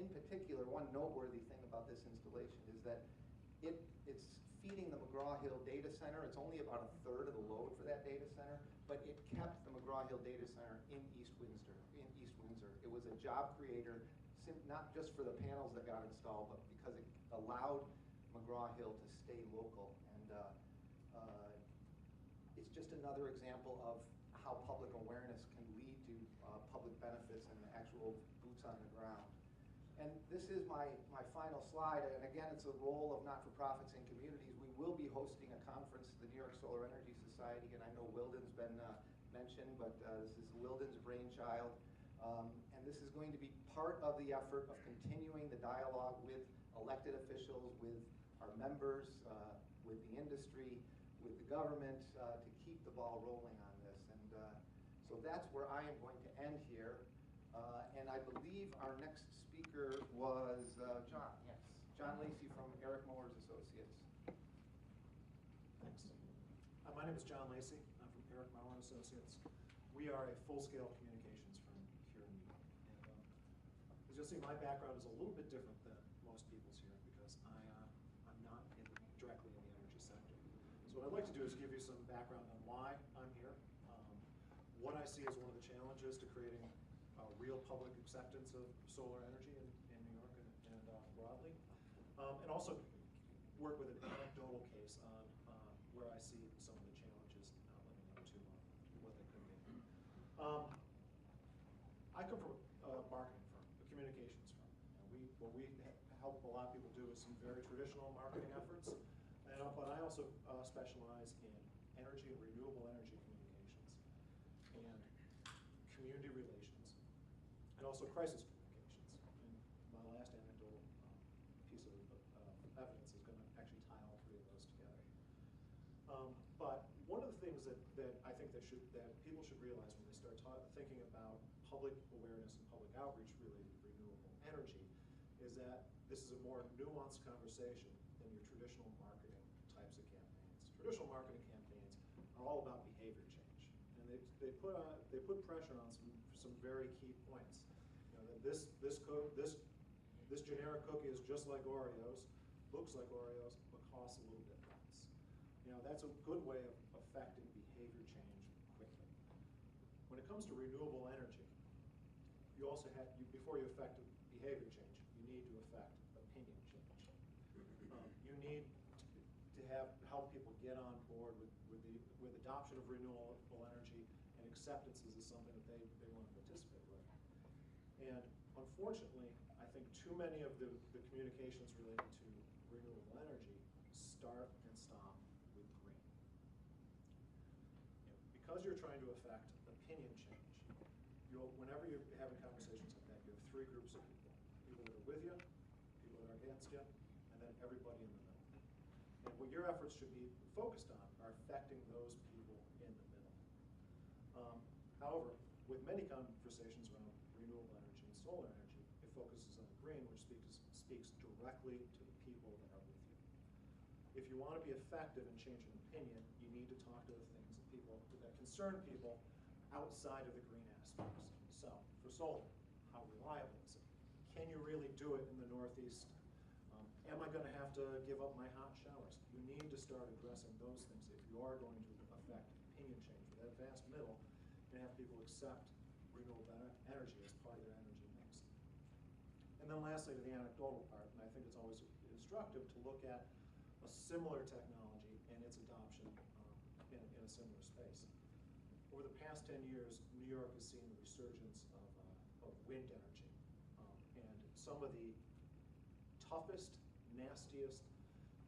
in particular, one noteworthy thing about this installation is that it's feeding the McGraw-Hill data center. It's only about a third of the load for that data center, but it kept the McGraw-Hill data center in East Windsor. It was a job creator, not just for the panels that got installed, but because it allowed McGraw-Hill to stay local. And it's just another example of how public awareness can lead to public benefits and actual boots on the ground. And this is my final slide, and again, it's a role of not-for-profits in communities. We will be hosting a conference, the New York Solar Energy Society, and I know Wilden's been mentioned, but this is Wilden's brainchild. And this is going to be part of the effort of continuing the dialogue with elected officials, with our members, with the industry, with the government, to keep the ball rolling on this. And so that's where I am going to end here. And I believe our next speaker was John, yes. John Lacey from Eric Mowers Associates. Thanks. My name is John Lacey. I'm from Eric Mowers Associates. We are a full-scale communications firm here in New York. And as you'll see, my background is a little bit different than most people's here because I'm not directly in the energy sector. So what I'd like to do is give you some background on why I'm here, what I see as one of the challenges to creating real public acceptance of solar energy in New York and broadly, and also work with an anecdotal case on where I see some of the challenges, let me know too what they could be. I come from a marketing firm, a communications firm. And what we help a lot of people do is some very traditional marketing efforts, but I also specialize in energy and renewable energy communications and community relations, and also crisis communications. And my last anecdotal piece of evidence is going to actually tie all three of those together. But one of the things that I think that people should realize when they start thinking about public awareness and public outreach related to renewable energy is that this is a more nuanced conversation than your traditional marketing types of campaigns. Traditional marketing campaigns are all about behavior change. And they put pressure on some very key points. You know, that this generic cookie is just like Oreos, looks like Oreos, but costs a little bit less. You know, that's a good way of affecting behavior change quickly. When it comes to renewable energy, you also before you affect behavior change, you need to affect opinion change. You need to help people get on board with adoption of renewable energy and acceptances as something that they want to participate with. And unfortunately, I think too many of the communications related to renewable energy start and stop with green. You know, because you're trying to affect opinion change, whenever you're having conversations like that, you have three groups of people. People that are with you, people that are against you, and then everybody in the middle. And what your efforts should be focused on are affecting those people in the middle. However, with many conversations around renewable energy and solar energy, it focuses on green, which speaks directly to the people that are with you. If you want to be effective in changing opinion, you need to talk to the things that concern people outside of the green aspects. So, for solar, how reliable is it? Can you really do it in the Northeast? Am I going to have to give up my hot showers? You need to start addressing those things if you are going to affect opinion change for that vast middle and have people accept renewable energy as part of their energy mix. And then lastly, to the anecdotal part, and I think it's always instructive to look at a similar technology and its adoption in a similar space. Over the past 10 years, New York has seen the resurgence of wind energy. And some of the toughest, nastiest,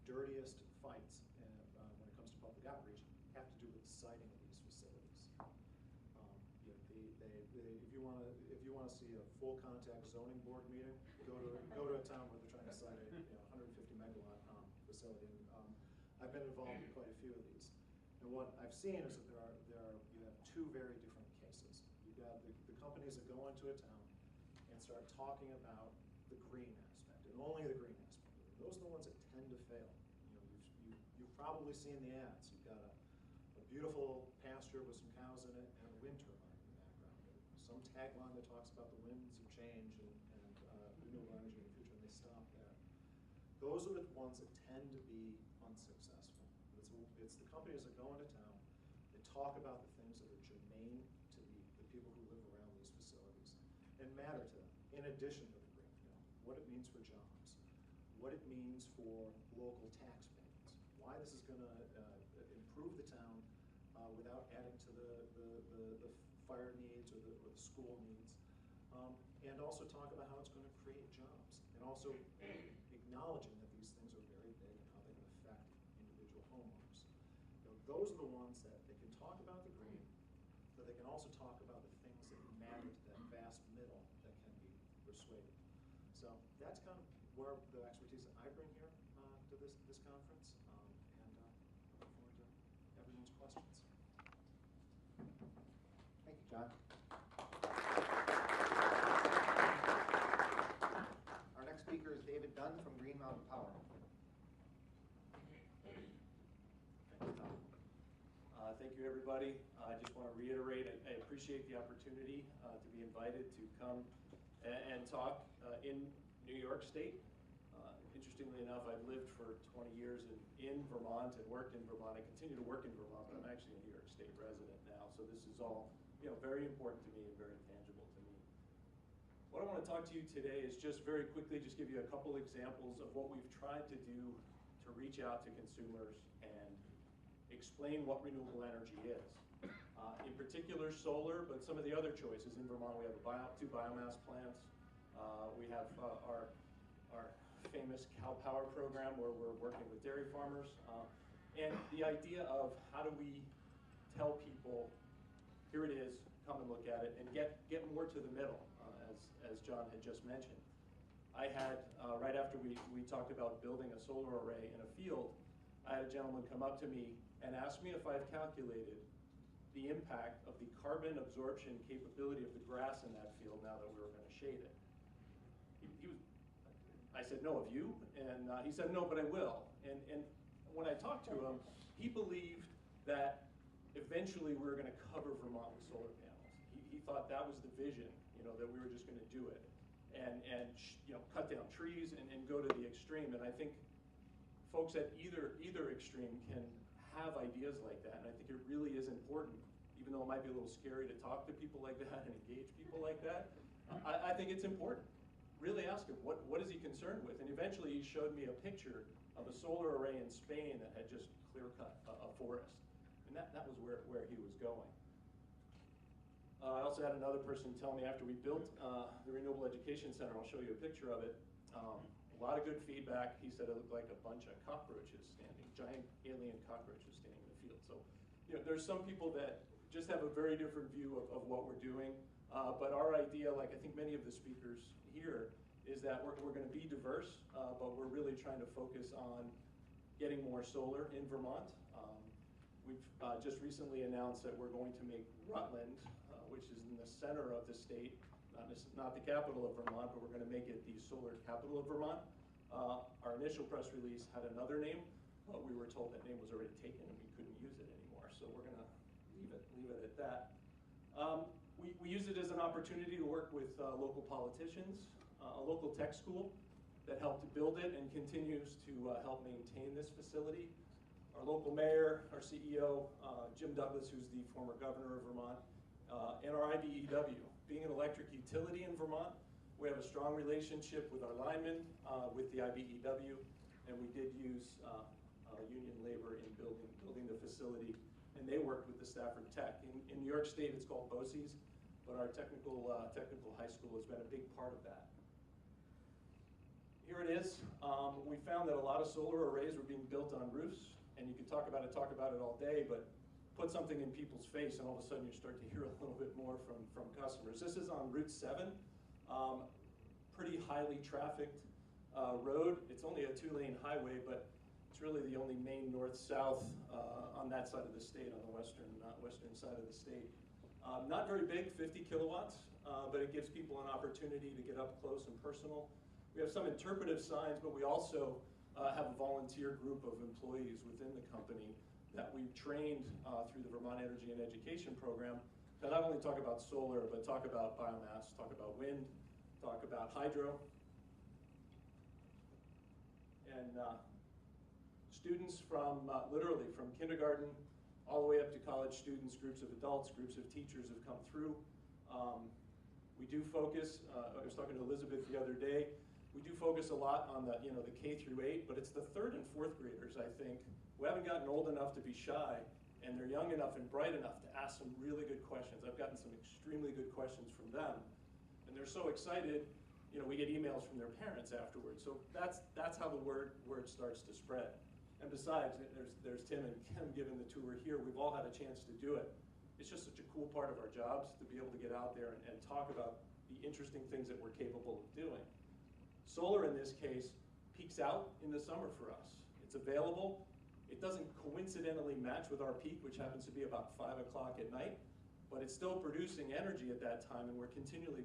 dirtiest fights when it comes to public outreach have to do with the siting of these facilities. You know, if you want to see a full contact zoning board meeting, go to a town where they're trying to site a 150 megawatt facility. And I've been involved in quite a few of these. And what I've seen is that you have two very different cases. You've got the companies that go into a town and start talking about the green aspect, and only the green aspect. Those are the ones that tend to fail. You know, you've probably seen the ads. You've got a beautiful pasture with some cows in it and a wind turbine in the background. And some tagline that talks about the winds of change and renewable energy stop that. Those are the ones that tend to be unsuccessful. It's the companies that go into town, they talk about the things that are germane to the people who live around these facilities and matter to them, in addition to the green. What it means for jobs, what it means for local tax payments, why this is going to improve the town without adding to the fire needs or the school needs, and also talk about how it's going to create jobs, and also acknowledging that these things are very big and how they can affect individual homeowners. Those are the ones that they can talk about the green, but they can also talk about the things that matter to that vast middle that can be persuaded. So that's kind of where the expertise that I bring here to this conference, and I look forward to everyone's questions. Thank you, John. Our next speaker is David Dunn from Green Mountain Power. Thank you, everybody. I just want to reiterate, I appreciate the opportunity to be invited to come and talk in New York State. Interestingly enough, I've lived for 20 years in Vermont and worked in Vermont. I continue to work in Vermont, but I'm actually a New York State resident now, so this is all very important to me and very tangible to me. What I want to talk to you today is just very quickly just give you a couple examples of what we've tried to do to reach out to consumers and explain what renewable energy is. In particular, solar, but some of the other choices. In Vermont, we have two biomass plants. We have our famous cow power program where we're working with dairy farmers. And the idea of how do we tell people, here it is, come and look at it, and get more to the middle, as John had just mentioned. I had, right after we talked about building a solar array in a field, I had a gentleman come up to me and ask me if I've calculated the impact of the carbon absorption capability of the grass in that field now that we were going to shade it. I said, no, have you? And he said, no, but I will. And when I talked to him, he believed that eventually we were going to cover Vermont with solar panels. He thought that was the vision, that we were just going to do it and cut down trees and go to the extreme. And I think folks at either extreme can have ideas like that, and I think it really is important, even though it might be a little scary to talk to people like that and engage people like that. I think it's important. Really ask him, what is he concerned with? And eventually he showed me a picture of a solar array in Spain that had just clear-cut a forest, and that was where he was going. I also had another person tell me after we built the Renewable Education Center, I'll show you a picture of it, a lot of good feedback. He said it looked like a bunch of cockroaches standing, giant alien cockroaches standing in the field. So, there's some people that just have a very different view of what we're doing. But our idea, like I think many of the speakers here, is that we're going to be diverse, but we're really trying to focus on getting more solar in Vermont. We've just recently announced that we're going to make Rutland, which is in the center of the state, not the capital of Vermont, but we're going to make it the solar capital of Vermont. Our initial press release had another name, but we were told that name was already taken and we couldn't use it anymore. So we're going to leave it at that. We use it as an opportunity to work with local politicians, a local tech school that helped build it and continues to help maintain this facility. Our local mayor, our CEO, Jim Douglas, who's the former governor of Vermont, and our IBEW. Being an electric utility in Vermont, we have a strong relationship with our linemen, with the IBEW, and we did use union labor in building the facility, and they worked with the Stafford Tech. In New York State, it's called BOCES, but our technical high school has been a big part of that. Here it is. We found that a lot of solar arrays were being built on roofs, and you could talk about it all day, but put something in people's face and all of a sudden you start to hear a little bit more from customers. This is on Route 7, pretty highly trafficked road. It's only a 2-lane highway, but it's really the only main north-south on that side of the state, on the western side of the state. Not very big, 50 kilowatts, but it gives people an opportunity to get up close and personal. We have some interpretive signs, but we also have a volunteer group of employees within the company that we've trained through the Vermont Energy and Education program to not only talk about solar, but talk about biomass, talk about wind, talk about hydro. And students from, literally from kindergarten all the way up to college students, groups of adults, groups of teachers have come through. We do focus, I was talking to Elizabeth the other day, we do focus a lot on the, the K through 8, but it's the 3rd and 4th graders, I think, who haven't gotten old enough to be shy, and they're young enough and bright enough to ask some really good questions. I've gotten some extremely good questions from them, and they're so excited, we get emails from their parents afterwards. So that's how the word starts to spread. And besides, there's Tim and Kim giving the tour here. We've all had a chance to do it. It's just such a cool part of our jobs to be able to get out there and talk about the interesting things that we're capable of doing. Solar, in this case, peaks out in the summer for us. It's available. It doesn't coincidentally match with our peak, which happens to be about 5 o'clock at night, but it's still producing energy at that time, and we're continually